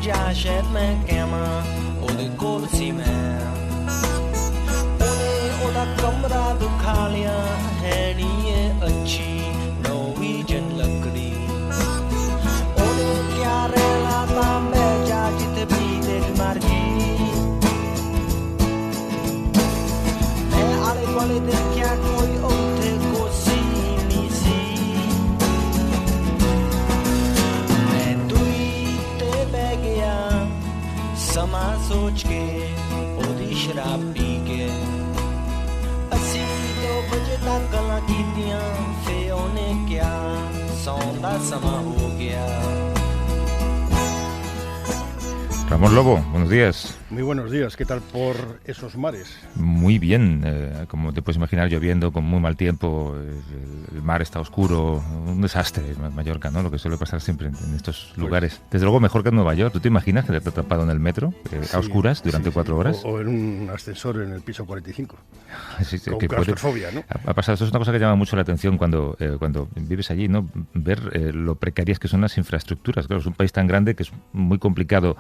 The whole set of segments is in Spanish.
ਜਾ ਸ਼ਾਇਦ ਮੈਂ ਕਹਿਵਾਂ ਉਹਦੇ ਕੋਲ ਸੀ ਮੈਂ ਉਹਨੇ ਉਹਦਾ ਕਮਰਾ ਦਿਖਾ ਲਿਆ ਹੈ ਨੀ ਇਹ ਅੱਛੀ ਨੋਵੀਜਨ ਲੱਕੜੀ ਉਹਨੇ ਕਿਆ ਰਹਿਣਾ ਤਾਂ ਮੈਂ ਜਾ ਜਿੱਥੇ ਵੀ ਤੇਰੀ ਮਰਜ਼ੀ ਮੈਂ ਆਲੇ ਦੁਆਲੇ ਦੇਖਿਆ ਕੋਈ ਉੱਥੇ ਕੋਸੀ ਨਹੀਂ ਸੀ ਮੈਂ ਦੂਰੀ ਤੇ ਬਹਿ ਗਿਆ ਸਮਾਂ ਸੋਚ ਕੇ ਉਹਦੀ ਸ਼ਰਾਬ ਪੀ ਕੇ ਅਸੀਂ 2 ਵਜੇ ਤੱਕ ਗੱਲਾਂ ਕੀਤੀਆਂ ਫੇ ਉਹਨੇ ਕਿਹਾ ਸੌਣ ਦਾ ਸਮਾਂ ਹੋ ਗਿਆ Ramón Lobo, buenos días. Muy buenos días, ¿qué tal por esos mares? Muy bien, como te puedes imaginar, lloviendo con muy mal tiempo, el mar está oscuro, un desastre Mallorca, ¿no? Lo que suele pasar siempre en estos lugares. Desde luego mejor que en Nueva York. ¿Tú te imaginas que te has atrapado en el metro a oscuras durante 4 horas? O en un ascensor en el piso 45. Sí, con que claustrofobia, ¿no? Ha pasado. Esto es una cosa que llama mucho la atención cuando vives allí, ¿no? Ver lo precarias que son las infraestructuras. Claro, es un país tan grande que es muy complicado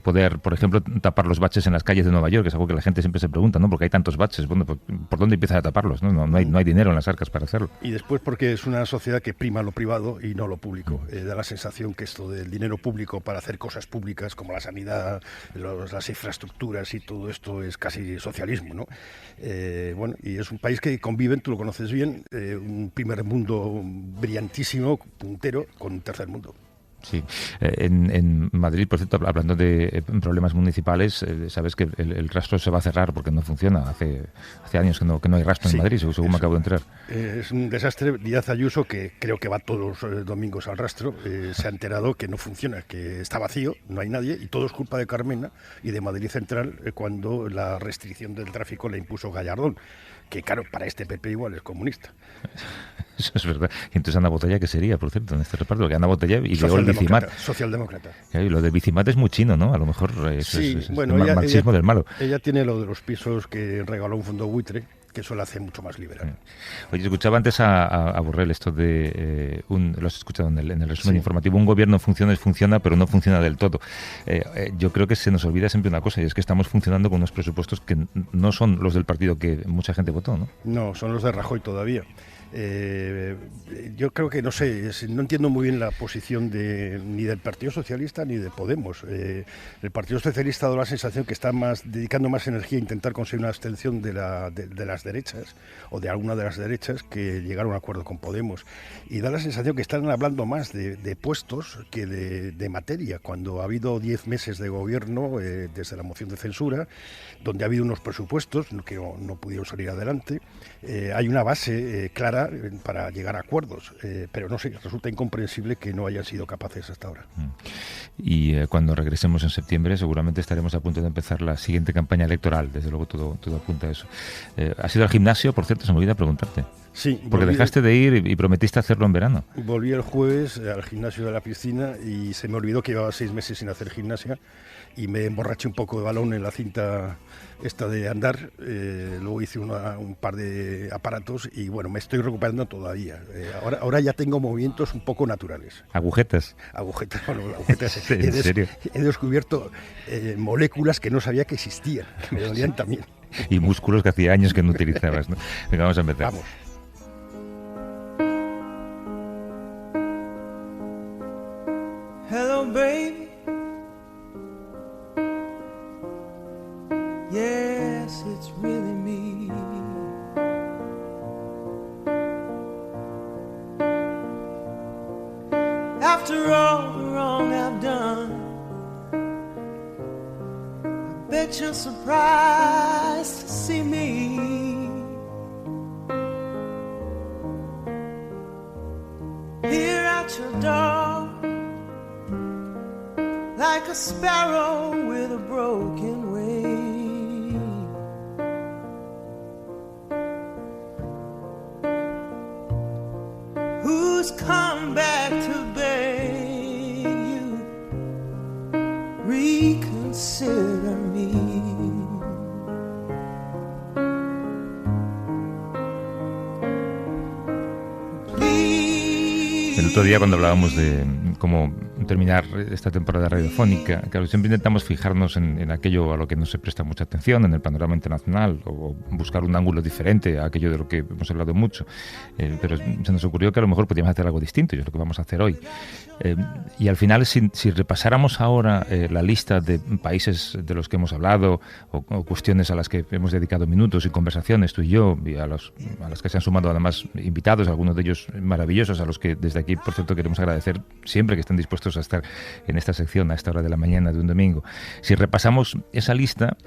poder, por ejemplo, tapar los baches en las calles de Nueva York, que es algo que la gente siempre se pregunta, ¿no? Porque hay tantos baches, bueno, ¿por dónde empiezas a taparlos? No hay dinero en las arcas para hacerlo. Y después porque es una sociedad que prima lo privado y no lo público. Da la sensación que esto del dinero público para hacer cosas públicas como la sanidad, las infraestructuras y todo esto es casi socialismo, ¿no? Bueno, y es un país que conviven, tú lo conoces bien, un primer mundo brillantísimo, puntero, con un tercer mundo. Sí, en Madrid, por cierto, hablando de problemas municipales, sabes que el rastro se va a cerrar porque no funciona. Hace años que no hay rastro en Madrid, según me acabo de enterar. Es un desastre. Díaz Ayuso, que creo que va todos los domingos al rastro, se ha enterado que no funciona, que está vacío, no hay nadie, y todo es culpa de Carmena y de Madrid Central cuando la restricción del tráfico la impuso Gallardón, que claro, para este PP igual es comunista. Eso es verdad. Y entonces Ana Botella, ¿qué sería, por cierto, en este reparto? Porque Ana Botella ideó el Bicimat. Socialdemócrata. Y lo del Bicimat es muy chino, ¿no? A lo mejor es el marxismo del malo. Ella tiene lo de los pisos que regaló un fondo buitre, que eso la hace mucho más liberal. Oye, escuchaba antes a Borrell esto de lo has escuchado en el resumen informativo, un gobierno funciona, pero no funciona del todo. Yo creo que se nos olvida siempre una cosa, y es que estamos funcionando con unos presupuestos que no son los del partido que mucha gente votó, ¿no? No, son los de Rajoy todavía. Yo creo que, no sé, no entiendo muy bien la posición ni del Partido Socialista ni de Podemos. El Partido Socialista ha dado la sensación que está dedicando más energía a intentar conseguir una abstención de las derechas, o de alguna de las derechas, que llegar a un acuerdo con Podemos. Y da la sensación que están hablando más de puestos que de materia, cuando ha habido 10 meses de gobierno desde la moción de censura, donde ha habido unos presupuestos que no pudieron salir adelante. Hay una base clara para llegar a acuerdos, pero no sé, resulta incomprensible que no hayan sido capaces hasta ahora. Y cuando regresemos en septiembre seguramente estaremos a punto de empezar la siguiente campaña electoral, desde luego todo apunta a eso. ¿Has ido al gimnasio, por cierto? Se me olvida preguntarte. Sí. Porque dejaste de ir y prometiste hacerlo en verano. Volví el jueves al gimnasio de la piscina y se me olvidó que llevaba 6 meses sin hacer gimnasia y me emborraché un poco de balón en la cinta esta de andar. Luego hice un par de aparatos y bueno, me estoy recuperando todavía. Ahora ya tengo movimientos un poco naturales. ¿Agujetas? Agujetas, bueno, agujetas. ¿En serio? He descubierto moléculas que no sabía que existían, que me dolían también. Y músculos que hacía años que no utilizabas, ¿no? Venga, vamos a empezar. Vamos. Hello, baby. Yes, it's really me. After all the wrong I've done, I bet you're surprised to see me here at your door, like a sparrow with a broken wing. Who's come back to beg you, reconsider me. El otro día cuando hablábamos cómo terminar esta temporada radiofónica. Claro, siempre intentamos fijarnos en aquello a lo que no se presta mucha atención, en el panorama internacional, o buscar un ángulo diferente a aquello de lo que hemos hablado mucho. Pero se nos ocurrió que a lo mejor podíamos hacer algo distinto, y es lo que vamos a hacer hoy. Y al final, si repasáramos ahora la lista de países de los que hemos hablado, o cuestiones a las que hemos dedicado minutos y conversaciones, tú y yo, y a las que se han sumado además invitados, algunos de ellos maravillosos, a los que desde aquí, por cierto, queremos agradecer siempre que estén dispuestos a estar en esta sección a esta hora de la mañana de un domingo. Si repasamos esa lista,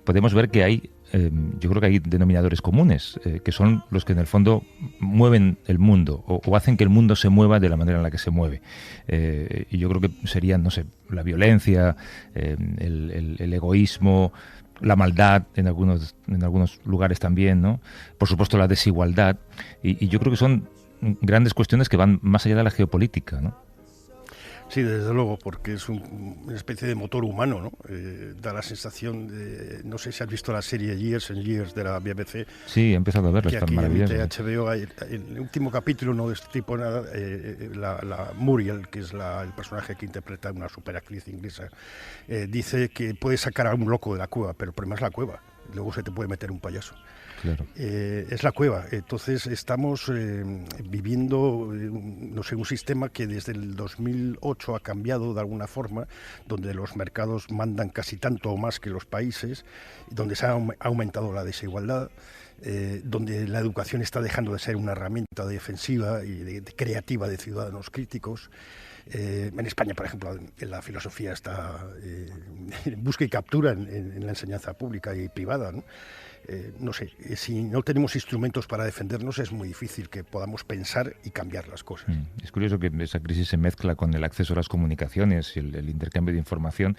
podemos ver que hay, yo creo que hay denominadores comunes, que son los que en el fondo mueven el mundo, o hacen que el mundo se mueva de la manera en la que se mueve. Y yo creo que serían, no sé, la violencia, el egoísmo, la maldad en algunos lugares también, ¿no? Por supuesto, la desigualdad. Y yo creo que son grandes cuestiones que van más allá de la geopolítica, ¿no? Sí, desde luego, porque es una especie de motor humano, ¿no? Da la sensación de... No sé si has visto la serie Years and Years de la BBC. Sí, he empezado a verla, está maravillosa. Que aquí en HBO, en el último capítulo, no de este tipo, nada, la Muriel, que es el personaje que interpreta una superactriz inglesa, dice que puede sacar a un loco de la cueva, pero el problema es la cueva. Luego se te puede meter un payaso. Claro. Es la cueva. Entonces estamos viviendo, no sé, un sistema que desde el 2008 ha cambiado de alguna forma, donde los mercados mandan casi tanto o más que los países, donde se ha aumentado la desigualdad, donde la educación está dejando de ser una herramienta defensiva y de creativa de ciudadanos críticos. En España, por ejemplo, la filosofía está en busca y captura en la enseñanza pública y privada, ¿no? No sé, si no tenemos instrumentos para defendernos, es muy difícil que podamos pensar y cambiar las cosas. Es curioso que esa crisis se mezcla con el acceso a las comunicaciones y el intercambio de información.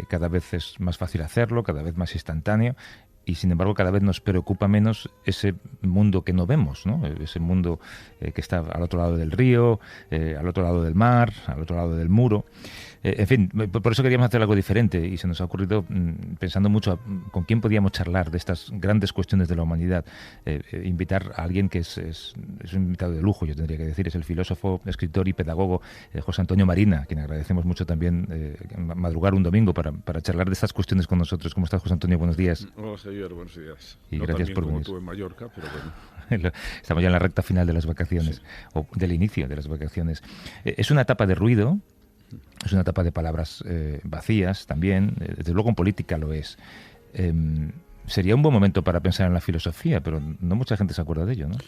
Cada vez es más fácil hacerlo, cada vez más instantáneo. Y sin embargo cada vez nos preocupa menos ese mundo que no vemos, ¿no? Ese mundo que está al otro lado del río, al otro lado del mar, al otro lado del muro. En fin, por eso queríamos hacer algo diferente y se nos ha ocurrido, pensando mucho con quién podíamos charlar de estas grandes cuestiones de la humanidad, invitar a alguien que es un invitado de lujo, yo tendría que decir, es el filósofo, escritor y pedagogo José Antonio Marina, a quien agradecemos mucho también madrugar un domingo para charlar de estas cuestiones con nosotros. ¿Cómo estás, José Antonio? Buenos días. Hola, Javier, buenos días. Y no gracias por como venir. tú en Mallorca, pero bueno. Estamos ya en la recta final de las vacaciones, sí, o del inicio de las vacaciones. Es una etapa de ruido, es una etapa de palabras vacías también, desde luego en política lo es. Sería un buen momento para pensar en la filosofía, pero no mucha gente se acuerda de ello, ¿no?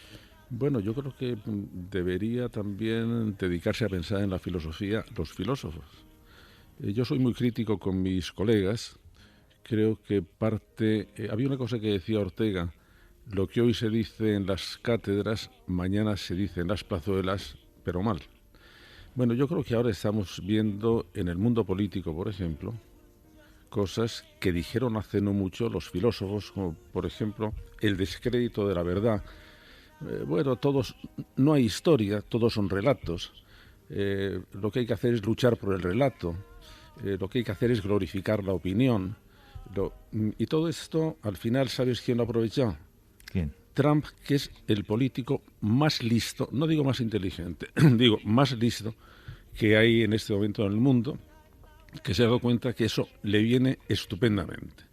Bueno, yo creo que debería también dedicarse a pensar en la filosofía los filósofos. Yo soy muy crítico con mis colegas. Creo que había una cosa que decía Ortega: lo que hoy se dice en las cátedras, mañana se dice en las plazuelas, pero mal. Bueno, yo creo que ahora estamos viendo en el mundo político, por ejemplo, cosas que dijeron hace no mucho los filósofos, como por ejemplo el descrédito de la verdad. Bueno, no hay historia, todos son relatos. Lo que hay que hacer es luchar por el relato. Lo que hay que hacer es glorificar la opinión. Y todo esto, al final, ¿sabes quién lo aprovechó? ¿Quién? Trump, que es el político más listo, no digo más inteligente, digo más listo que hay en este momento en el mundo, que se ha dado cuenta que eso le viene estupendamente.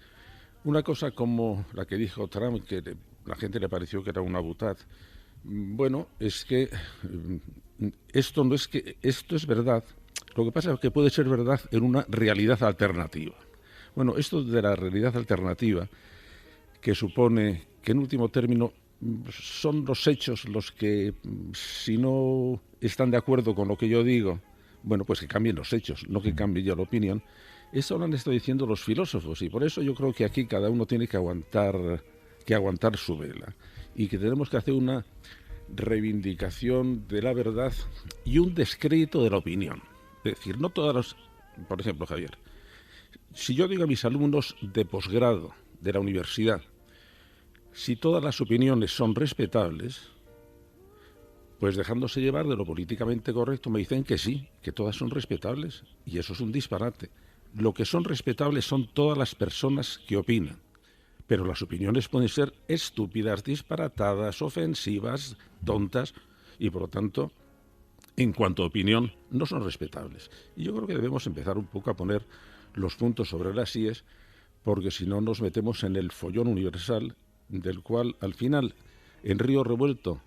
Una cosa como la que dijo Trump, que la gente le pareció que era una butad, bueno, es que esto es verdad. Lo que pasa es que puede ser verdad en una realidad alternativa. Bueno, esto de la realidad alternativa, que supone que en último término son los hechos los que, si no están de acuerdo con lo que yo digo, bueno, pues que cambien los hechos, no que cambie ya la opinión. Eso lo han estado diciendo los filósofos, y por eso yo creo que aquí cada uno tiene que aguantar su vela, y que tenemos que hacer una reivindicación de la verdad y un descrédito de la opinión. Es decir, no todas las... Por ejemplo, Javier, si yo digo a mis alumnos de posgrado de la universidad, si todas las opiniones son respetables, pues dejándose llevar de lo políticamente correcto me dicen que sí, que todas son respetables, y eso es un disparate. Lo que son respetables son todas las personas que opinan, pero las opiniones pueden ser estúpidas, disparatadas, ofensivas, tontas, y por lo tanto en cuanto a opinión, no son respetables. Y yo creo que debemos empezar un poco a poner los puntos sobre las íes, porque si no nos metemos en el follón universal, del cual al final, en río revuelto,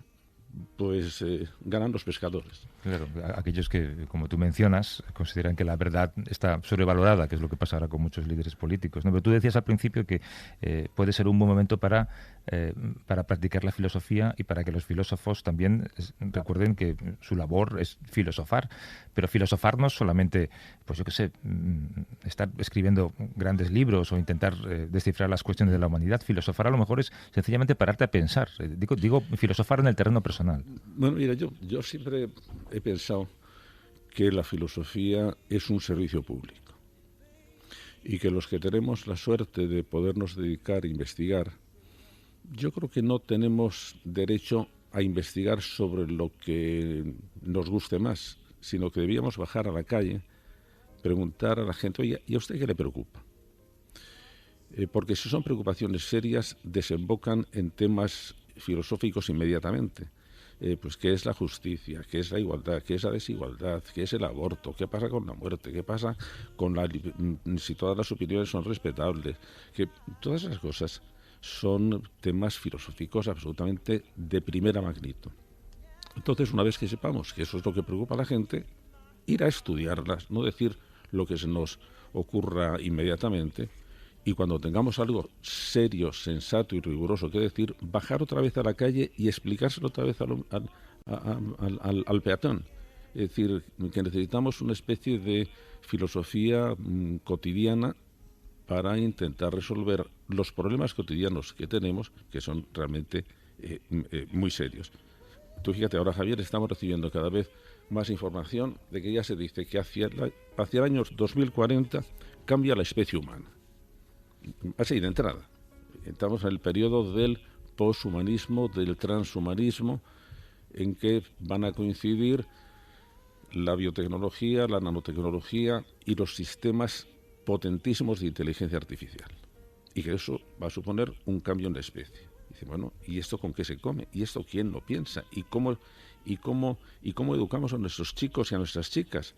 pues ganan los pescadores. Claro, aquellos que, como tú mencionas, consideran que la verdad está sobrevalorada, que es lo que pasa ahora con muchos líderes políticos, ¿no? Pero tú decías al principio que puede ser un buen momento para practicar la filosofía y para que los filósofos también recuerden que su labor es filosofar. Pero filosofar no es solamente, pues yo qué sé, estar escribiendo grandes libros o intentar descifrar las cuestiones de la humanidad. Filosofar a lo mejor es sencillamente pararte a pensar. Digo filosofar en el terreno personal. Bueno, mira, yo siempre he pensado que la filosofía es un servicio público y que los que tenemos la suerte de podernos dedicar a investigar, yo creo que no tenemos derecho a investigar sobre lo que nos guste más, sino que debíamos bajar a la calle, preguntar a la gente, oye, ¿y a usted qué le preocupa? Porque si son preocupaciones serias, desembocan en temas filosóficos inmediatamente. Pues qué es la justicia, qué es la igualdad, qué es la desigualdad, qué es el aborto, qué pasa con la muerte, qué pasa con si todas las opiniones son respetables, que todas esas cosas son temas filosóficos absolutamente de primera magnitud. Entonces, una vez que sepamos que eso es lo que preocupa a la gente, ir a estudiarlas, no decir lo que se nos ocurra inmediatamente. Y cuando tengamos algo serio, sensato y riguroso que decir, bajar otra vez a la calle y explicárselo otra vez al peatón. Es decir, que necesitamos una especie de filosofía cotidiana para intentar resolver los problemas cotidianos que tenemos, que son realmente muy serios. Tú fíjate, ahora, Javier, estamos recibiendo cada vez más información de que ya se dice que hacia el año 2040 cambia la especie humana. Así de entrada. Estamos en el periodo del poshumanismo, del transhumanismo, en que van a coincidir la biotecnología, la nanotecnología y los sistemas potentísimos de inteligencia artificial. Y que eso va a suponer un cambio en la especie. Dice, bueno, ¿y esto con qué se come? ¿Y esto quién lo piensa? ¿Y cómo educamos a nuestros chicos y a nuestras chicas?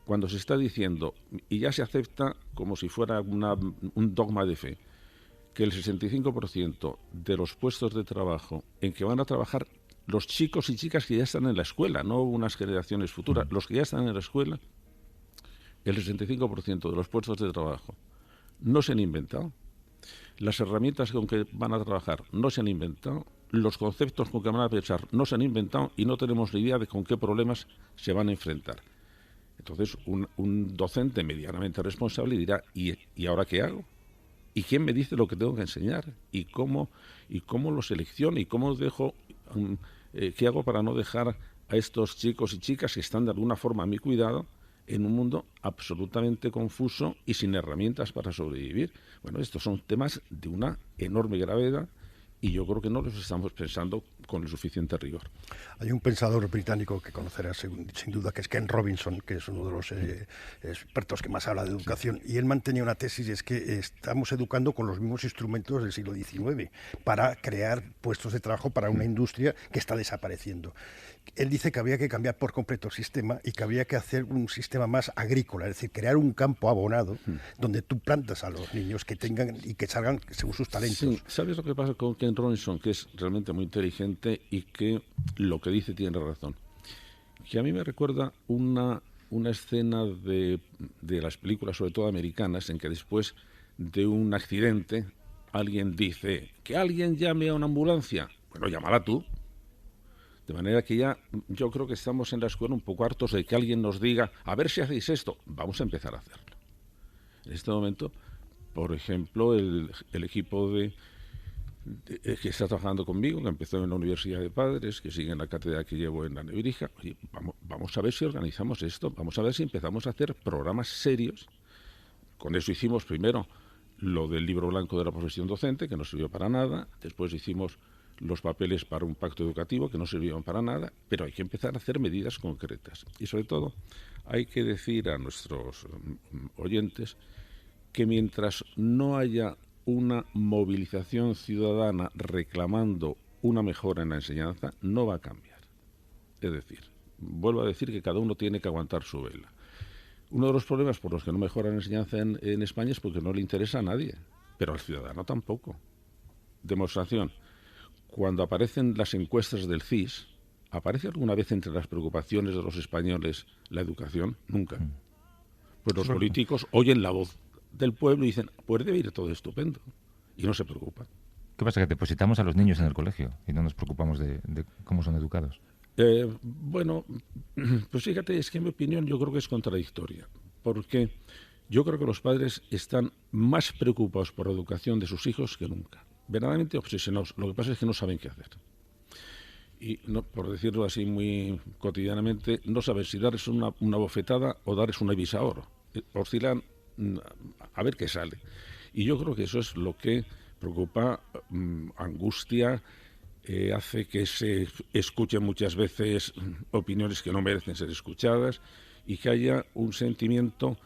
Cuando se está diciendo, y ya se acepta como si fuera un dogma de fe, que el 65% de los puestos de trabajo en que van a trabajar los chicos y chicas que ya están en la escuela, no unas generaciones futuras, los que ya están en la escuela, el 65% de los puestos de trabajo no se han inventado, las herramientas con que van a trabajar no se han inventado, los conceptos con que van a pensar no se han inventado y no tenemos ni idea de con qué problemas se van a enfrentar. Entonces, un docente medianamente responsable dirá, ¿y ahora qué hago? ¿Y quién me dice lo que tengo que enseñar? ¿Y cómo lo selecciono? ¿Y cómo dejo? ¿Qué hago para no dejar a estos chicos y chicas que están de alguna forma a mi cuidado en un mundo absolutamente confuso y sin herramientas para sobrevivir? Bueno, estos son temas de una enorme gravedad y yo creo que no los estamos pensando con el suficiente rigor. Hay un pensador británico que conocerás sin duda, que es Ken Robinson, que es uno de los expertos que más habla de educación, y él mantenía una tesis, y es que estamos educando con los mismos instrumentos del siglo XIX para crear puestos de trabajo para una industria que está desapareciendo. Él dice que había que cambiar por completo el sistema y que había que hacer un sistema más agrícola, es decir, crear un campo abonado donde tú plantas a los niños que tengan y que salgan según sus talentos. Sí, ¿sabes lo que pasa con Ken Robinson? Que es realmente muy inteligente y que lo que dice tiene razón. Que a mí me recuerda una escena de las películas, sobre todo americanas, en que después de un accidente alguien dice que alguien llame a una ambulancia. Bueno, llámala tú. De manera que ya yo creo que estamos en la escuela un poco hartos de que alguien nos diga, a ver si hacéis esto. Vamos a empezar a hacerlo. En este momento, por ejemplo, el equipo que está trabajando conmigo, que empezó en la Universidad de Padres, que sigue en la cátedra que llevo en la Nebrija, vamos a ver si organizamos esto, vamos a ver si empezamos a hacer programas serios. Con eso hicimos primero lo del libro blanco de la profesión docente, que no sirvió para nada, después hicimos los papeles para un pacto educativo que no sirvieron para nada, pero hay que empezar a hacer medidas concretas. Y sobre todo hay que decir a nuestros oyentes que mientras no haya una movilización ciudadana reclamando una mejora en la enseñanza, no va a cambiar. Es decir, vuelvo a decir que cada uno tiene que aguantar su vela. Uno de los problemas por los que no mejora la enseñanza en España es porque no le interesa a nadie, pero al ciudadano tampoco. Demostración. Cuando aparecen las encuestas del CIS, ¿aparece alguna vez entre las preocupaciones de los españoles la educación? Nunca. Pues los políticos oyen la voz del pueblo y dicen, pues debe ir todo estupendo. Y no se preocupan. ¿Qué pasa? Que depositamos a los niños en el colegio y no nos preocupamos de cómo son educados. Bueno, pues fíjate, es que en mi opinión yo creo que es contradictoria. Porque yo creo que los padres están más preocupados por la educación de sus hijos que nunca. Verdaderamente obsesionados. Lo que pasa es que no saben qué hacer. Y, no, por decirlo así muy cotidianamente, no saben si darles una bofetada o darles un avisador. Oscilan a ver qué sale. Y yo creo que eso es lo que preocupa, angustia, hace que se escuchen muchas veces opiniones que no merecen ser escuchadas y que haya un sentimiento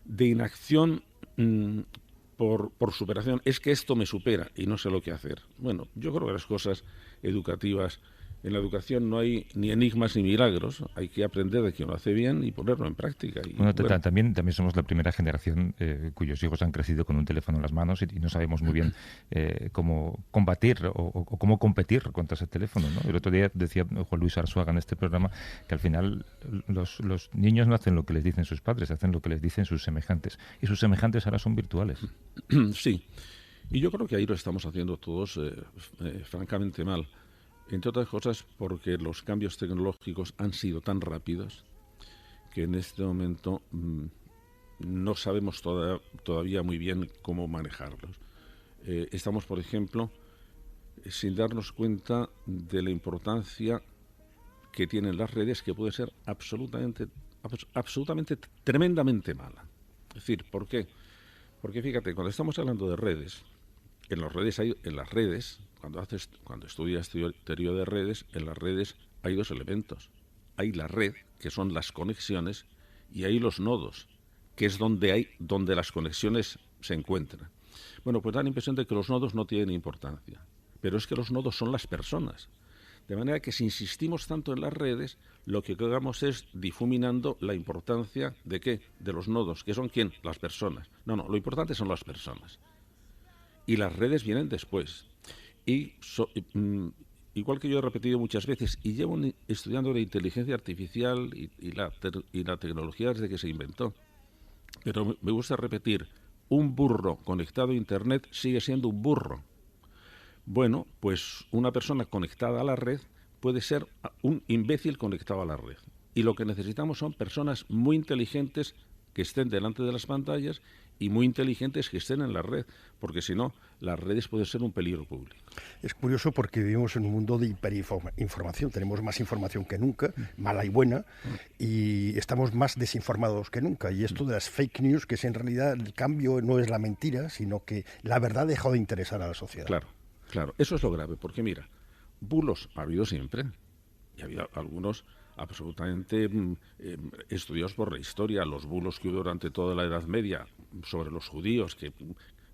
de inacción por superación. Es que esto me supera y no sé lo que hacer. Bueno, yo creo que las cosas educativas, en la educación no hay ni enigmas ni milagros, hay que aprender de quien lo hace bien y ponerlo en práctica. Y, bueno, también somos la primera generación cuyos hijos han crecido con un teléfono en las manos y no sabemos muy bien cómo combatir o cómo competir contra ese teléfono, ¿no? El otro día decía Juan Luis Arzuaga en este programa que al final los niños no hacen lo que les dicen sus padres, hacen lo que les dicen sus semejantes. Y sus semejantes ahora son virtuales. Sí, y yo creo que ahí lo estamos haciendo todos francamente mal. Entre otras cosas porque los cambios tecnológicos han sido tan rápidos que en este momento no sabemos todavía muy bien cómo manejarlos. Estamos, por ejemplo, sin darnos cuenta de la importancia que tienen las redes, que puede ser absolutamente tremendamente mala. Es decir, ¿por qué? Porque fíjate, cuando estamos hablando de redes, en las redes, cuando estudias teoría de redes, en las redes hay dos elementos. Hay la red, que son las conexiones, y hay los nodos, que es donde las conexiones se encuentran. Bueno, pues da la impresión de que los nodos no tienen importancia, pero es que los nodos son las personas. De manera que si insistimos tanto en las redes, lo que hagamos es difuminando la importancia ¿de qué? De los nodos, que son ¿quién? Las personas. No, lo importante son las personas. Y las redes vienen después. Y igual que yo he repetido muchas veces, y llevo estudiando la inteligencia artificial y la tecnología desde que se inventó, pero me gusta repetir, un burro conectado a Internet sigue siendo un burro. Bueno, pues una persona conectada a la red puede ser un imbécil conectado a la red. Y lo que necesitamos son personas muy inteligentes que estén delante de las pantallas y muy inteligentes que estén en la red, porque si no, las redes pueden ser un peligro público. Es curioso porque vivimos en un mundo de hiperinformación, tenemos más información que nunca, mala y buena, y estamos más desinformados que nunca. Y esto de las fake news, que es en realidad el cambio no es la mentira, sino que la verdad ha dejado de interesar a la sociedad. Claro, eso es lo grave, porque mira, bulos ha habido siempre, y ha habido algunos absolutamente estudiados por la historia, los bulos que hubo durante toda la Edad Media sobre los judíos, que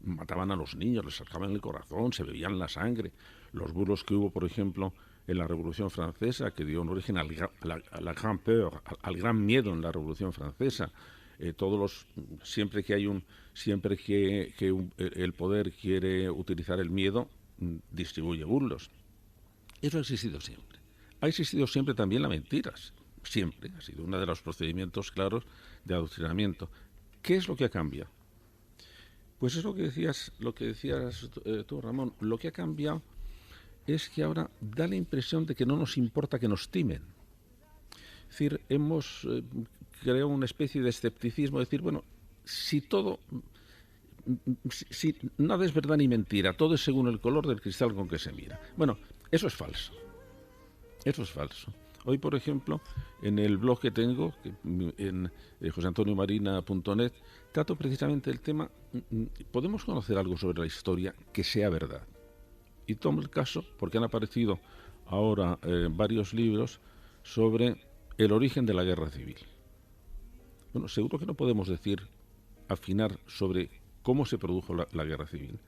mataban a los niños, les sacaban el corazón, se bebían la sangre, los bulos que hubo, por ejemplo, en la Revolución Francesa, que dio origen a la Grande Peur, al gran miedo en la Revolución Francesa. Siempre que el poder quiere utilizar el miedo, distribuye bulos. Eso ha existido siempre. Ha existido siempre también la mentira, siempre. Ha sido uno de los procedimientos claros de adoctrinamiento. ¿Qué es lo que ha cambiado? Pues es lo que decías tú, Ramón. Lo que ha cambiado es que ahora da la impresión de que no nos importa que nos timen. Es decir, hemos creado una especie de escepticismo, de decir, bueno, si nada es verdad ni mentira, todo es según el color del cristal con que se mira. Bueno, eso es falso. Eso es falso. Hoy, por ejemplo, en el blog que tengo, en joseantoniomarina.net, trato precisamente el tema, ¿podemos conocer algo sobre la historia que sea verdad? Y tomo el caso porque han aparecido ahora varios libros sobre el origen de la guerra civil. Bueno, seguro que no podemos afinar sobre cómo se produjo la guerra civil.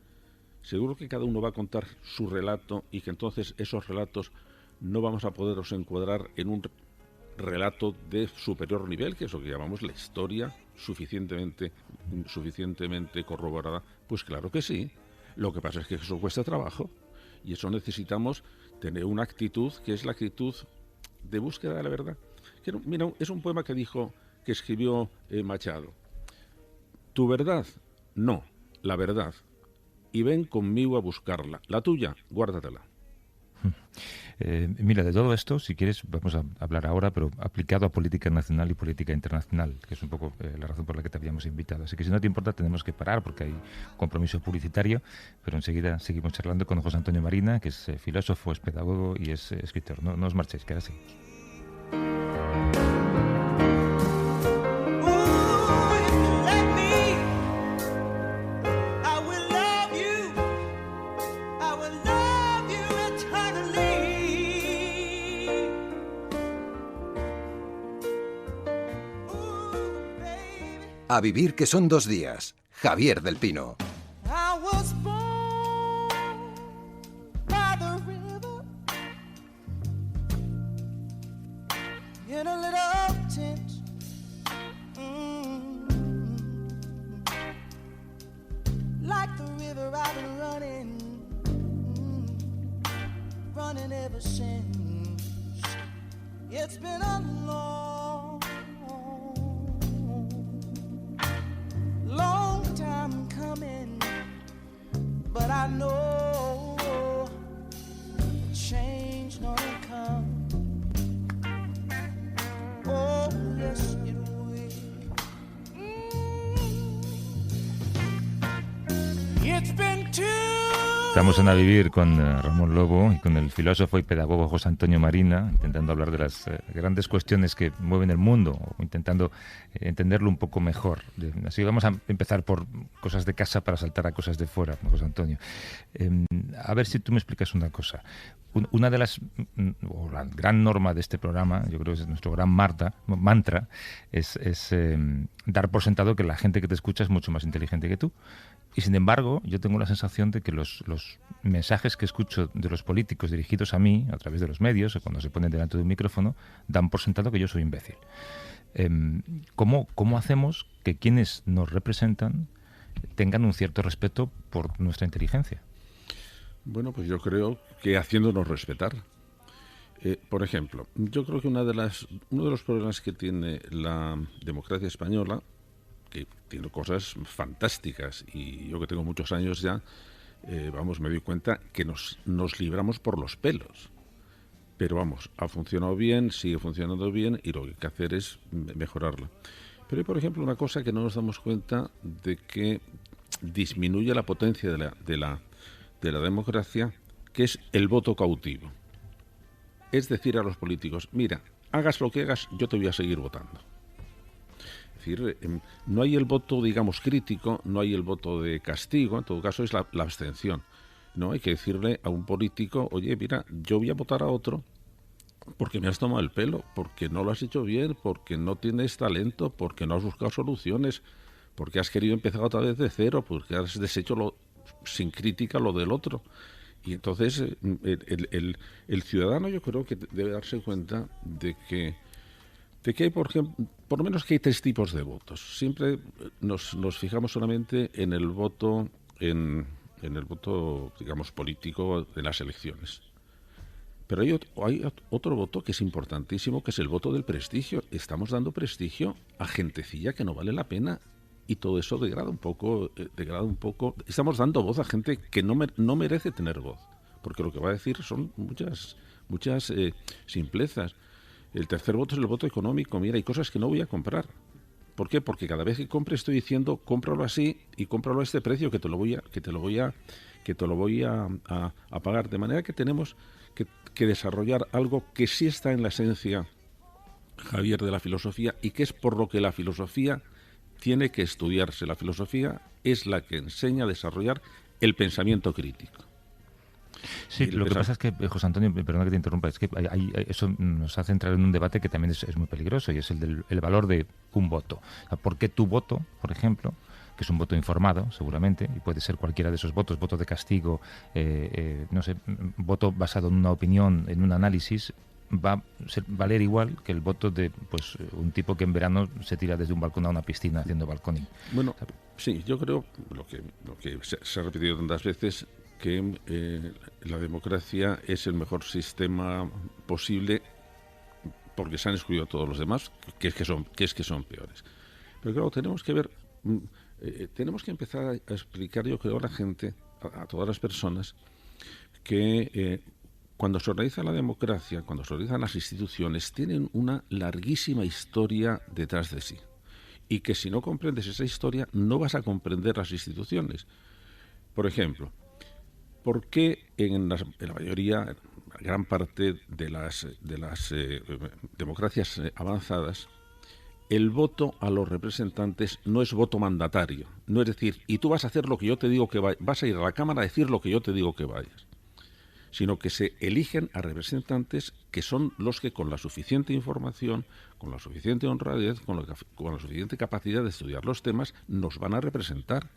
Seguro que cada uno va a contar su relato y que entonces esos relatos no vamos a poderlos encuadrar en relato de superior nivel, que es lo que llamamos la historia, suficientemente corroborada, pues claro que sí. Lo que pasa es que eso cuesta trabajo y eso necesitamos tener una actitud que es la actitud de búsqueda de la verdad. Mira, es un poema que escribió Machado. Tu verdad, no, la verdad. Y ven conmigo a buscarla. La tuya, guárdatela. Mira, de todo esto, si quieres, vamos a hablar ahora, pero aplicado a política nacional y política internacional, que es un poco la razón por la que te habíamos invitado. Así que si no te importa, tenemos que parar porque hay compromiso publicitario, pero enseguida seguimos charlando con José Antonio Marina, que es filósofo, es pedagogo y es escritor. No os marchéis, que ahora seguimos. A vivir que son 2 días. Javier del Pino. I was born by the river in a little tent. Like the river I've been running ever since. It's been a long time coming, but I know change gonna come. Oh, yes, it will. It's been too. Estamos en A Vivir con Ramón Lobo y con el filósofo y pedagogo José Antonio Marina, intentando hablar de las grandes cuestiones que mueven el mundo, o intentando entenderlo un poco mejor. Así vamos a empezar por cosas de casa para saltar a cosas de fuera, José Antonio. A ver si tú me explicas una cosa. Una de las, o la gran norma de este programa, yo creo que es nuestro gran mantra, es dar por sentado que la gente que te escucha es mucho más inteligente que tú. Y sin embargo, yo tengo la sensación de que los mensajes que escucho de los políticos dirigidos a mí, a través de los medios, o cuando se ponen delante de un micrófono, dan por sentado que yo soy imbécil. ¿Cómo hacemos que quienes nos representan tengan un cierto respeto por nuestra inteligencia? Bueno, pues yo creo que haciéndonos respetar. Por ejemplo, yo creo que uno de los problemas que tiene la democracia española, que tiene cosas fantásticas, y yo que tengo muchos años ya, me doy cuenta que nos libramos por los pelos. Pero ha funcionado bien, sigue funcionando bien, y lo que hay que hacer es mejorarla. Pero hay, por ejemplo, una cosa que no nos damos cuenta de que disminuye la potencia de la democracia, que es el voto cautivo. Es decir a los políticos, mira, hagas lo que hagas, yo te voy a seguir votando. Es decir, no hay el voto, digamos, crítico, no hay el voto de castigo, en todo caso es la abstención. No hay que decirle a un político, oye, mira, yo voy a votar a otro porque me has tomado el pelo, porque no lo has hecho bien, porque no tienes talento, porque no has buscado soluciones, porque has querido empezar otra vez de cero, porque has deshecho sin crítica lo del otro. Y entonces el ciudadano, yo creo que debe darse cuenta de que hay, por ejemplo, por lo menos que hay 3 tipos de votos. Siempre nos fijamos solamente en el voto, en el voto, digamos, político de las elecciones. Pero hay otro voto que es importantísimo, que es el voto del prestigio. Estamos dando prestigio a gentecilla que no vale la pena, y todo eso degrada un poco. Estamos dando voz a gente que no merece tener voz, porque lo que va a decir son muchas simplezas. El tercer voto es el voto económico. Mira, hay cosas que no voy a comprar. ¿Por qué? Porque cada vez que compre estoy diciendo, cómpralo así y cómpralo a este precio que te lo voy a pagar. De manera que tenemos que desarrollar algo que sí está en la esencia, Javier, de la filosofía, y que es por lo que la filosofía tiene que estudiarse. La filosofía es la que enseña a desarrollar el pensamiento crítico. Sí, lo que pasa es que, José Antonio, perdona que te interrumpa, es que eso nos hace entrar en un debate que también es muy peligroso, y es el valor de un voto. O sea, ¿por qué tu voto, por ejemplo, que es un voto informado, seguramente, y puede ser cualquiera de esos votos, voto de castigo, voto basado en una opinión, en un análisis, va a valer igual que el voto de un tipo que en verano se tira desde un balcón a una piscina haciendo balconing. Bueno, sí, yo creo lo que se ha repetido tantas veces, que la democracia es el mejor sistema posible porque se han excluido todos los demás, que es que son peores. Pero claro, tenemos que ver, tenemos que empezar a explicar, yo creo, a la gente, a todas las personas, que cuando se organiza la democracia, cuando se organizan las instituciones, tienen una larguísima historia detrás de sí. Y que si no comprendes esa historia, no vas a comprender las instituciones. Por ejemplo, ¿por qué en la mayoría, gran parte de las democracias avanzadas, el voto a los representantes no es voto mandatario? No es decir, y tú vas a hacer lo que yo te digo que vayas, vas a ir a la Cámara a decir lo que yo te digo que vayas, sino que se eligen a representantes que son los que, con la suficiente información, con la suficiente honradez, con la suficiente capacidad de estudiar los temas, nos van a representar.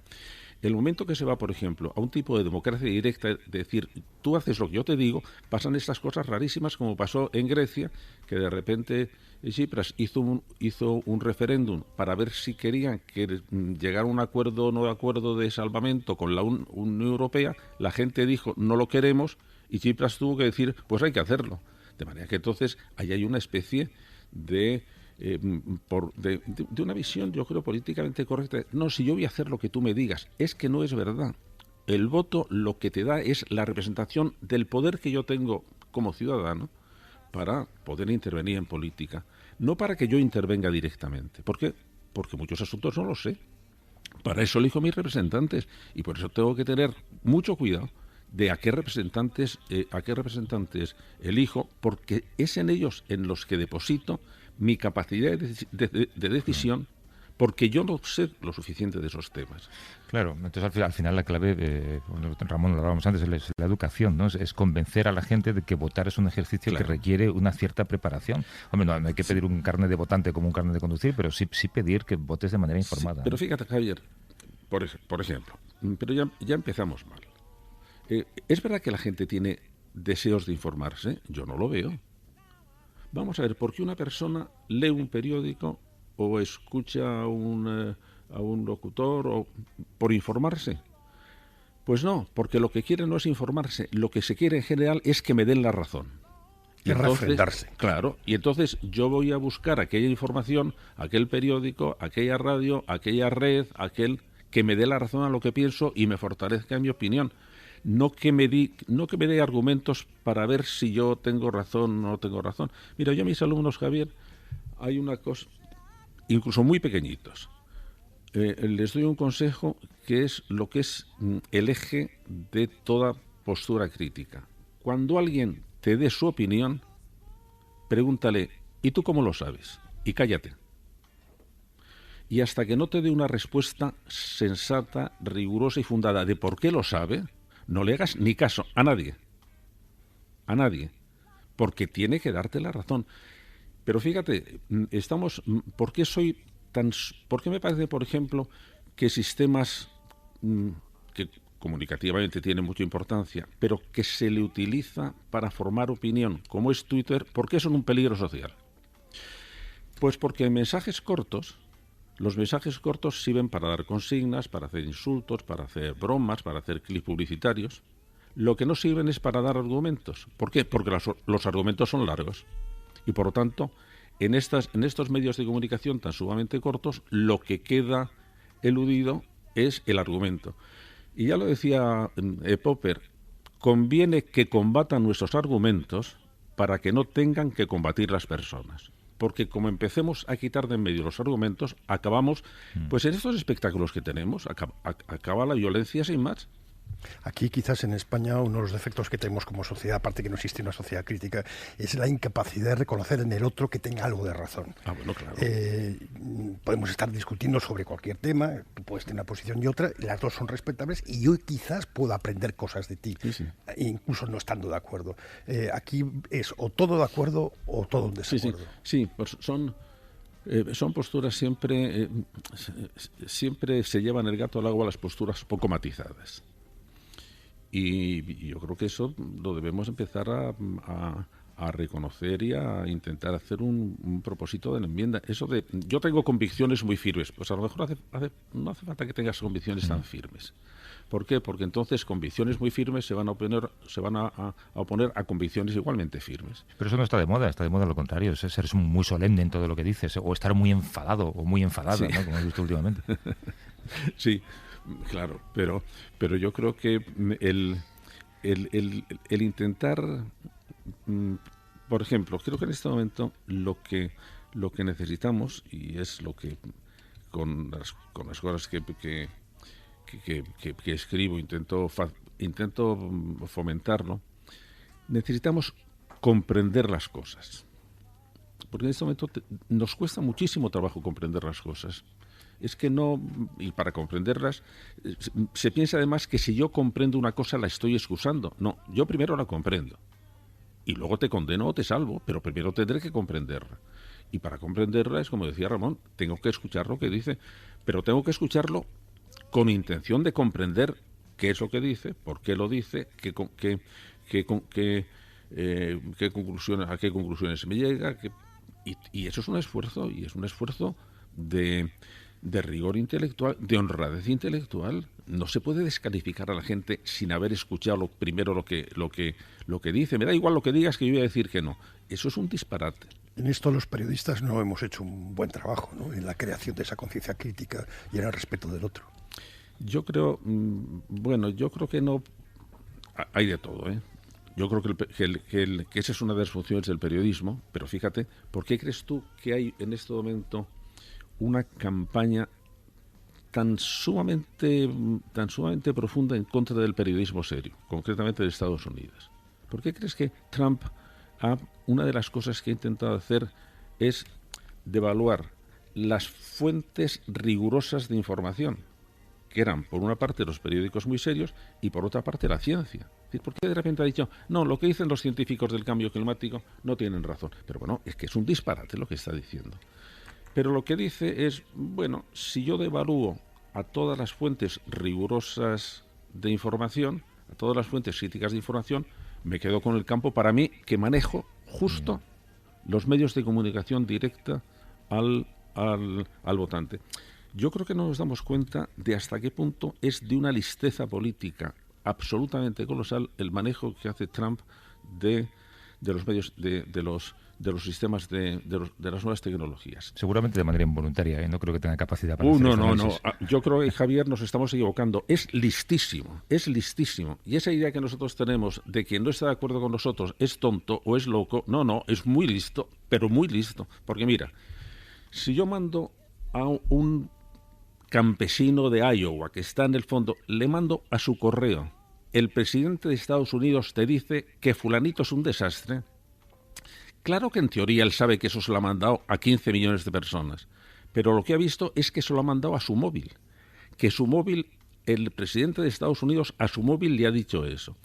El momento que se va, por ejemplo, a un tipo de democracia directa, de decir, tú haces lo que yo te digo, pasan estas cosas rarísimas, como pasó en Grecia, que de repente Tsipras hizo un referéndum para ver si querían que llegara a un acuerdo o no de acuerdo de salvamento con la Unión Europea. La gente dijo, no lo queremos, y Tsipras tuvo que decir, pues hay que hacerlo. De manera que entonces ahí hay una especie de una visión, yo creo, políticamente correcta. No, si yo voy a hacer lo que tú me digas, es que no es verdad. El voto lo que te da es la representación del poder que yo tengo como ciudadano para poder intervenir en política, no para que yo intervenga directamente. ¿Por qué? Porque muchos asuntos no los sé. Para eso elijo mis representantes, y por eso tengo que tener mucho cuidado de a qué representantes elijo, porque es en ellos en los que deposito mi capacidad de decisión, porque yo no sé lo suficiente de esos temas. Claro, entonces al final la clave, Ramón, lo hablábamos antes, es la educación, ¿no? Es convencer a la gente de que votar es un ejercicio que requiere una cierta preparación. Hombre, no hay que pedir un carnet de votante como un carnet de conducir, pero sí pedir que votes de manera informada. Sí, pero fíjate, Javier, por ejemplo, pero ya empezamos mal. ¿Es verdad que la gente tiene deseos de informarse? Yo no lo veo. Vamos a ver, ¿por qué una persona lee un periódico o escucha a un locutor o por informarse? Pues no, porque lo que quiere no es informarse, lo que se quiere en general es que me den la razón. Y refrendarse. Claro, y entonces yo voy a buscar aquella información, aquel periódico, aquella radio, aquella red, aquel que me dé la razón a lo que pienso y me fortalezca en mi opinión. No que me dé argumentos para ver si yo tengo razón o no tengo razón. Mira, yo a mis alumnos, Javier, hay una cosa, incluso muy pequeñitos, les doy un consejo que es lo que es el eje de toda postura crítica. Cuando alguien te dé su opinión, pregúntale, ¿y tú cómo lo sabes? Y cállate. Y hasta que no te dé una respuesta sensata, rigurosa y fundada de por qué lo sabe, no le hagas ni caso a nadie, porque tiene que darte la razón. Pero fíjate, ¿por qué me parece, por ejemplo, que sistemas que comunicativamente tienen mucha importancia, pero que se le utiliza para formar opinión, como es Twitter, ¿por qué son un peligro social? Pues porque en mensajes cortos, los mensajes cortos sirven para dar consignas, para hacer insultos, para hacer bromas, para hacer clips publicitarios. Lo que no sirven es para dar argumentos. ¿Por qué? Porque los argumentos son largos. Y por lo tanto, en estos medios de comunicación tan sumamente cortos, lo que queda eludido es el argumento. Y ya lo decía Popper, conviene que combatan nuestros argumentos para que no tengan que combatir las personas. Porque como empecemos a quitar de en medio los argumentos, acabamos, pues en estos espectáculos que tenemos, acaba la violencia sin más. Aquí quizás en España uno de los defectos que tenemos como sociedad, aparte que no existe una sociedad crítica, es la incapacidad de reconocer en el otro que tenga algo de razón. Bueno, claro. Podemos estar discutiendo sobre cualquier tema, tú puedes tener una posición y otra, las dos son respetables y yo quizás puedo aprender cosas de ti, sí. Incluso no estando de acuerdo. Aquí es o todo de acuerdo o todo en desacuerdo. Sí, pues son posturas siempre se llevan el gato al agua las posturas poco matizadas. Y yo creo que eso lo debemos empezar a a reconocer y a intentar hacer un propósito de la enmienda. Eso de, yo tengo convicciones muy firmes, pues a lo mejor no hace falta que tengas convicciones tan firmes. ¿Por qué? Porque entonces convicciones muy firmes se van a oponer a convicciones igualmente firmes. Pero eso no está de moda lo contrario, es ser muy solemne en todo lo que dices, o estar muy enfadado o muy enfadada, Sí. ¿no? Como has visto últimamente. Sí, claro, pero yo creo que el intentar, por ejemplo, creo que en este momento lo que necesitamos, y es lo que con las cosas que escribo intento fomentarlo, necesitamos comprender las cosas, porque en este momento nos cuesta muchísimo trabajo comprender las cosas. Es que no, y para comprenderlas, se piensa además que si yo comprendo una cosa la estoy excusando. No, yo primero la comprendo y luego te condeno o te salvo, pero primero tendré que comprenderla. Y para comprenderla es como decía Ramón, tengo que escuchar lo que dice, pero tengo que escucharlo con intención de comprender qué es lo que dice, por qué lo dice, a qué conclusiones me llega, y eso es un esfuerzo, y es un esfuerzo de rigor intelectual, de honradez intelectual. No se puede descalificar a la gente sin haber escuchado primero lo que dice. Me da igual lo que digas, que yo voy a decir que no. Eso es un disparate. En esto los periodistas no hemos hecho un buen trabajo, ¿no?, en la creación de esa conciencia crítica y en el respeto del otro. Yo creo, yo creo que no. Hay de todo, ¿eh? Yo creo que esa es una de las funciones del periodismo, pero fíjate, ¿por qué crees tú que hay en este momento una campaña tan sumamente profunda en contra del periodismo serio, concretamente de Estados Unidos? ¿Por qué crees que Trump, una de las cosas que ha intentado hacer es devaluar las fuentes rigurosas de información, que eran, por una parte, los periódicos muy serios y, por otra parte, la ciencia? Es decir, ¿por qué de repente ha dicho, no, lo que dicen los científicos del cambio climático no tienen razón? Pero bueno, es que es un disparate lo que está diciendo. Pero lo que dice es, bueno, si yo devalúo a todas las fuentes rigurosas de información, a todas las fuentes críticas de información, me quedo con el campo para mí, que manejo justo los medios de comunicación directa al votante. Yo creo que no nos damos cuenta de hasta qué punto es de una listeza política absolutamente colosal el manejo que hace Trump de los medios, de los sistemas de las nuevas tecnologías. Seguramente de manera involuntaria, ¿eh? No creo que tenga capacidad para hacer No. ese análisis. Yo creo que, Javier, nos estamos equivocando. Es listísimo. Y esa idea que nosotros tenemos de quien no está de acuerdo con nosotros es tonto o es loco, no, es muy listo, pero muy listo. Porque mira, si yo mando a un campesino de Iowa que está en el fondo, le mando a su correo: el presidente de Estados Unidos te dice que fulanito es un desastre. Claro que en teoría él sabe que eso se lo ha mandado a 15 millones de personas, pero lo que ha visto es que se lo ha mandado a su móvil, que su móvil, el presidente de Estados Unidos a su móvil le ha dicho eso.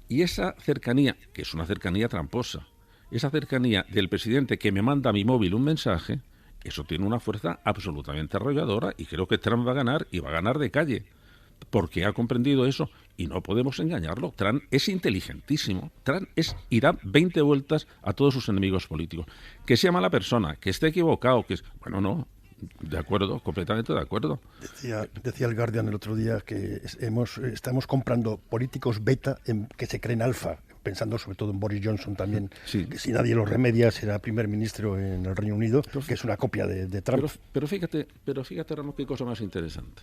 Y esa cercanía, que es una cercanía tramposa, esa cercanía del presidente que me manda a mi móvil un mensaje, eso tiene una fuerza absolutamente arrolladora, y creo que Trump va a ganar, y va a ganar de calle, porque ha comprendido eso, y no podemos engañarlo. Trump es inteligentísimo. Trump irá 20 vueltas a todos sus enemigos políticos. Que sea mala persona, que esté equivocado, bueno, no, de acuerdo, completamente de acuerdo. Decía el Guardian el otro día que estamos comprando políticos beta que se creen alfa, pensando sobre todo en Boris Johnson también, Sí. que si nadie lo remedia será primer ministro en el Reino Unido, que es una copia de Trump. Pero fíjate, Ramón, qué cosa más interesante.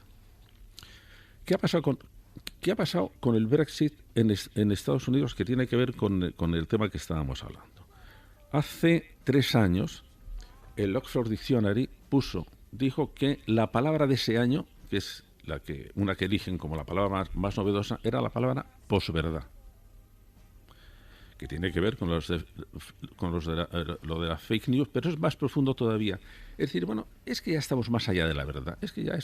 ¿Qué ha pasado con el Brexit en Estados Unidos, que tiene que ver con el tema que estábamos hablando? Hace 3 años, el Oxford Dictionary dijo que la palabra de ese año, que es una que eligen como la palabra más novedosa, era la palabra posverdad, que tiene que ver con lo de la fake news, pero es más profundo todavía. Es decir, bueno, es que ya estamos más allá de la verdad. Es que ya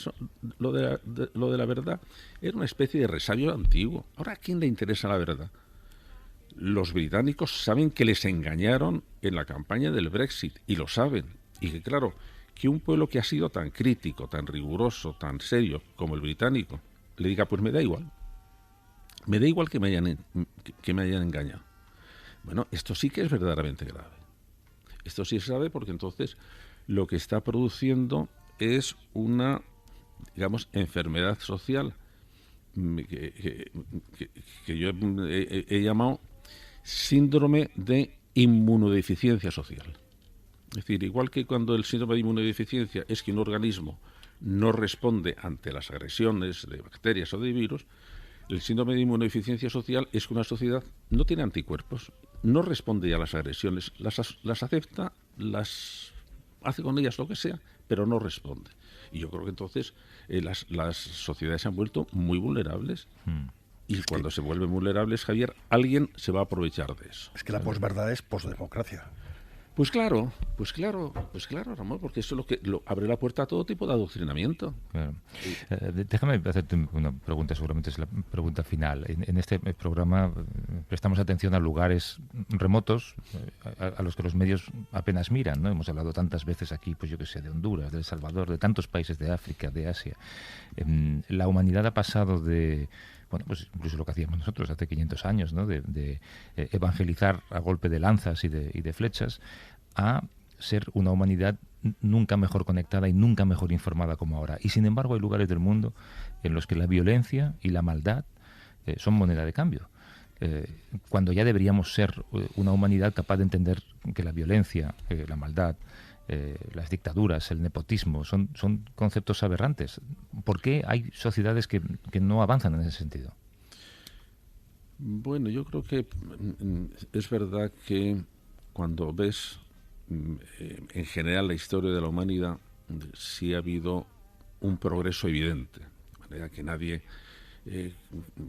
lo de la verdad era una especie de resabio antiguo. Ahora, ¿a quién le interesa la verdad? Los británicos saben que les engañaron en la campaña del Brexit, y lo saben. Y que, claro, que un pueblo que ha sido tan crítico, tan riguroso, tan serio como el británico, le diga, pues me da igual. Me da igual que me hayan engañado. Bueno, esto sí que es verdaderamente grave. Esto sí es grave porque entonces lo que está produciendo es una, digamos, enfermedad social que yo he llamado síndrome de inmunodeficiencia social. Es decir, igual que cuando el síndrome de inmunodeficiencia es que un organismo no responde ante las agresiones de bacterias o de virus, el síndrome de inmunodeficiencia social es que una sociedad no tiene anticuerpos, no responde a las agresiones, las acepta, las hace con ellas lo que sea, pero no responde. Y yo creo que entonces las sociedades se han vuelto muy vulnerables. Y cuando se vuelven vulnerables, Javier, alguien se va a aprovechar de eso. Es que la posverdad es posdemocracia. Pues claro, Ramón, porque eso es lo que abre la puerta a todo tipo de adoctrinamiento. Claro. Déjame hacerte una pregunta, seguramente es la pregunta final. En este programa prestamos atención a lugares remotos a los que los medios apenas miran, ¿no? Hemos hablado tantas veces aquí, pues yo que sé, de Honduras, de El Salvador, de tantos países de África, de Asia. La humanidad ha pasado de... Bueno, pues incluso lo que hacíamos nosotros hace 500 años, ¿no? De evangelizar a golpe de lanzas y de flechas, a ser una humanidad nunca mejor conectada y nunca mejor informada como ahora. Y sin embargo hay lugares del mundo en los que la violencia y la maldad son moneda de cambio. Cuando ya deberíamos ser una humanidad capaz de entender que la violencia, la maldad, las dictaduras, el nepotismo, son conceptos aberrantes. ¿Por qué hay sociedades que no avanzan en ese sentido? Bueno, yo creo que es verdad que cuando ves en general la historia de la humanidad, sí ha habido un progreso evidente. De manera que nadie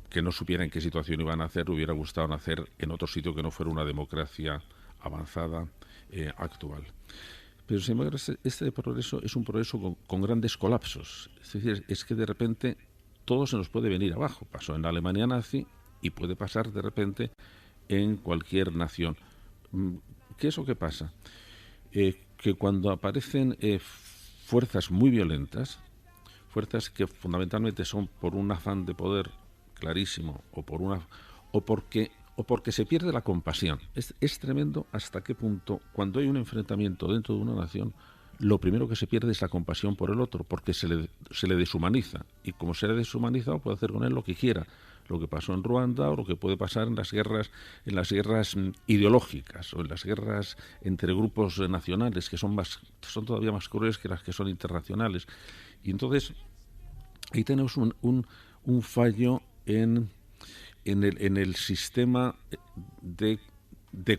que no supiera en qué situación iban a nacer, hubiera gustado nacer en otro sitio que no fuera una democracia avanzada actual. Pero sin embargo este progreso es un progreso con grandes colapsos. Es decir, es que de repente todo se nos puede venir abajo. Pasó en la Alemania nazi y puede pasar de repente en cualquier nación. ¿Qué es lo que pasa? Que cuando aparecen fuerzas muy violentas, fuerzas que fundamentalmente son por un afán de poder clarísimo o porque se pierde la compasión. Es tremendo hasta qué punto, cuando hay un enfrentamiento dentro de una nación, lo primero que se pierde es la compasión por el otro, porque se le deshumaniza. Y como se le ha deshumanizado, puede hacer con él lo que quiera. Lo que pasó en Ruanda o lo que puede pasar en las guerras ideológicas o en las guerras entre grupos nacionales, que son todavía más crueles que las que son internacionales. Y entonces ahí tenemos un fallo en el sistema de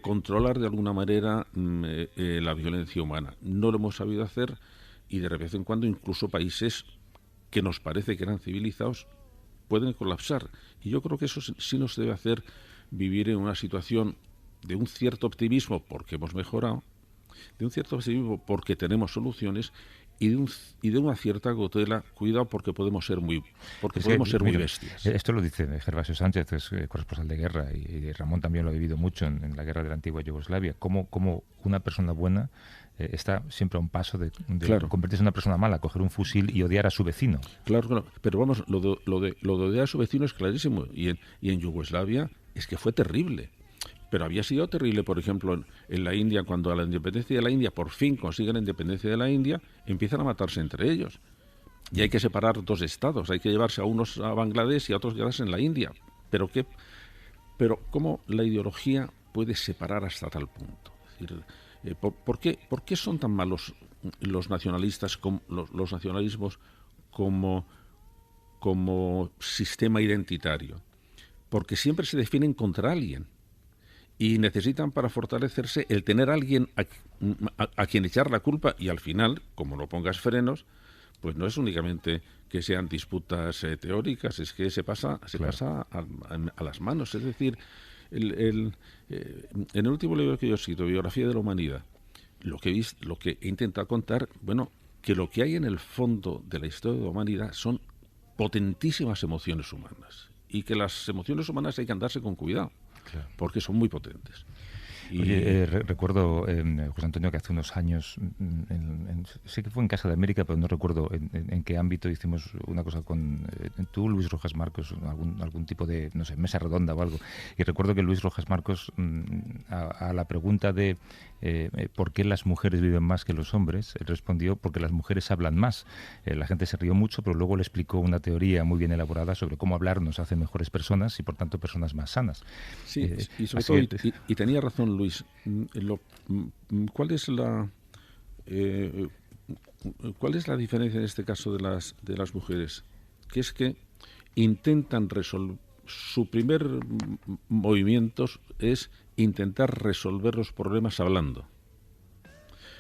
controlar de alguna manera la violencia humana. No lo hemos sabido hacer y de vez en cuando incluso países que nos parece que eran civilizados pueden colapsar. Y yo creo que eso sí nos debe hacer vivir en una situación de un cierto optimismo porque hemos mejorado, de un cierto optimismo porque tenemos soluciones y de una cierta cautela, cuidado porque podemos ser muy bestias. Esto lo dice Gervasio Sánchez, es corresponsal de guerra, y Ramón también lo ha vivido mucho en la guerra de la antigua Yugoslavia, como una persona buena está siempre a un paso de convertirse en una persona mala, coger un fusil y odiar a su vecino. Claro, pero vamos, lo de odiar a su vecino es clarísimo, y en Yugoslavia es que fue terrible. Pero había sido terrible, por ejemplo, en la India, cuando a la independencia de la India por fin consiguen la independencia de la India, empiezan a matarse entre ellos. Y hay que separar dos estados, hay que llevarse a unos a Bangladesh y a otros llevarse en la India. Pero ¿cómo la ideología puede separar hasta tal punto? Es decir, ¿por qué son tan malos los nacionalistas, los nacionalismos como sistema identitario? Porque siempre se definen contra alguien. Y necesitan para fortalecerse el tener a alguien a quien echar la culpa, y al final, como no pongas frenos, pues no es únicamente que sean disputas teóricas, es que se pasa a las manos. Es decir, en el último libro que yo he escrito, Biografía de la Humanidad, lo que he intentado contar, bueno, que lo que hay en el fondo de la historia de la humanidad son potentísimas emociones humanas, y que las emociones humanas hay que andarse con cuidado. Claro. Porque son muy potentes. Oye, recuerdo, José Antonio, que hace unos años, sé que fue en Casa de América, pero no recuerdo en qué ámbito hicimos una cosa con tú, Luis Rojas Marcos, algún tipo de, no sé, mesa redonda o algo. Y recuerdo que Luis Rojas Marcos, a la pregunta de ¿por qué las mujeres viven más que los hombres?, él respondió: porque las mujeres hablan más. La gente se rió mucho, pero luego le explicó una teoría muy bien elaborada sobre cómo hablar nos hace mejores personas y, por tanto, personas más sanas. Sí, y sobre todo, y tenía razón Luis. ¿Cuál es la diferencia en este caso de las mujeres? Que es que intentan resolver, su primer movimiento es intentar resolver los problemas hablando.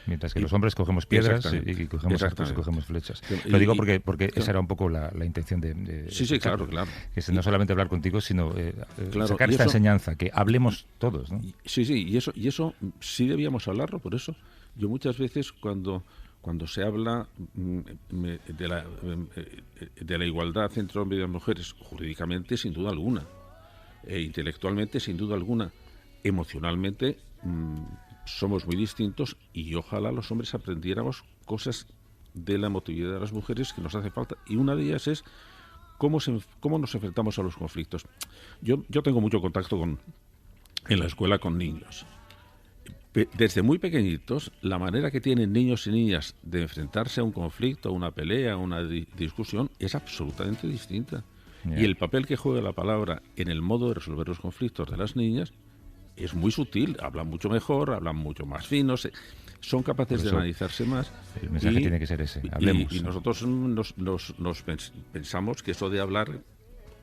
Mientras que los hombres cogemos piedras y cogemos arcos y cogemos flechas. Lo digo porque esa era un poco la intención de sí, claro. Que es no solamente hablar contigo, sino claro, sacar esta enseñanza, que hablemos todos, ¿no? Sí, y eso sí debíamos hablarlo. Por eso yo muchas veces cuando se habla de la igualdad entre hombres y mujeres, jurídicamente sin duda alguna, intelectualmente sin duda alguna, emocionalmente somos muy distintos, y ojalá los hombres aprendiéramos cosas de la emotividad de las mujeres que nos hace falta, y una de ellas es cómo nos enfrentamos a los conflictos. Yo tengo mucho contacto en la escuela con niños. Desde muy pequeñitos, la manera que tienen niños y niñas de enfrentarse a un conflicto, a una pelea, a una discusión, es absolutamente distinta. Yeah. Y el papel que juega la palabra en el modo de resolver los conflictos de las niñas es muy sutil. Hablan mucho mejor, hablan mucho más finos, son capaces de analizarse más. El mensaje tiene que ser ese, hablemos. Y nosotros pensamos que eso de hablar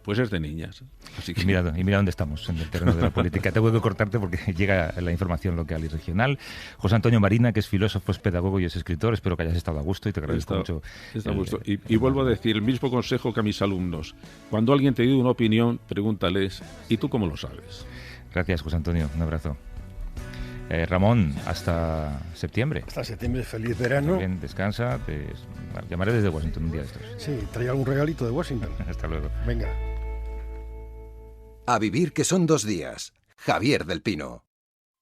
pues es de niñas. Así que... y mira dónde estamos, en el terreno de la política. Tengo que cortarte porque llega la información local y regional. José Antonio Marina, que es filósofo, es pedagogo y es escritor. Espero que hayas estado a gusto y te agradezco mucho. Está a gusto. Y vuelvo a decir el mismo consejo que a mis alumnos. Cuando alguien te diga una opinión, pregúntales: ¿y tú cómo lo sabes? Gracias, José Antonio. Un abrazo. Ramón, hasta septiembre. Hasta septiembre, feliz verano. Bien, descansa. Te llamaré desde Washington un día de estos. Sí, trae algún regalito de Washington. Hasta luego. Venga. A vivir que son 2 días. Javier del Pino.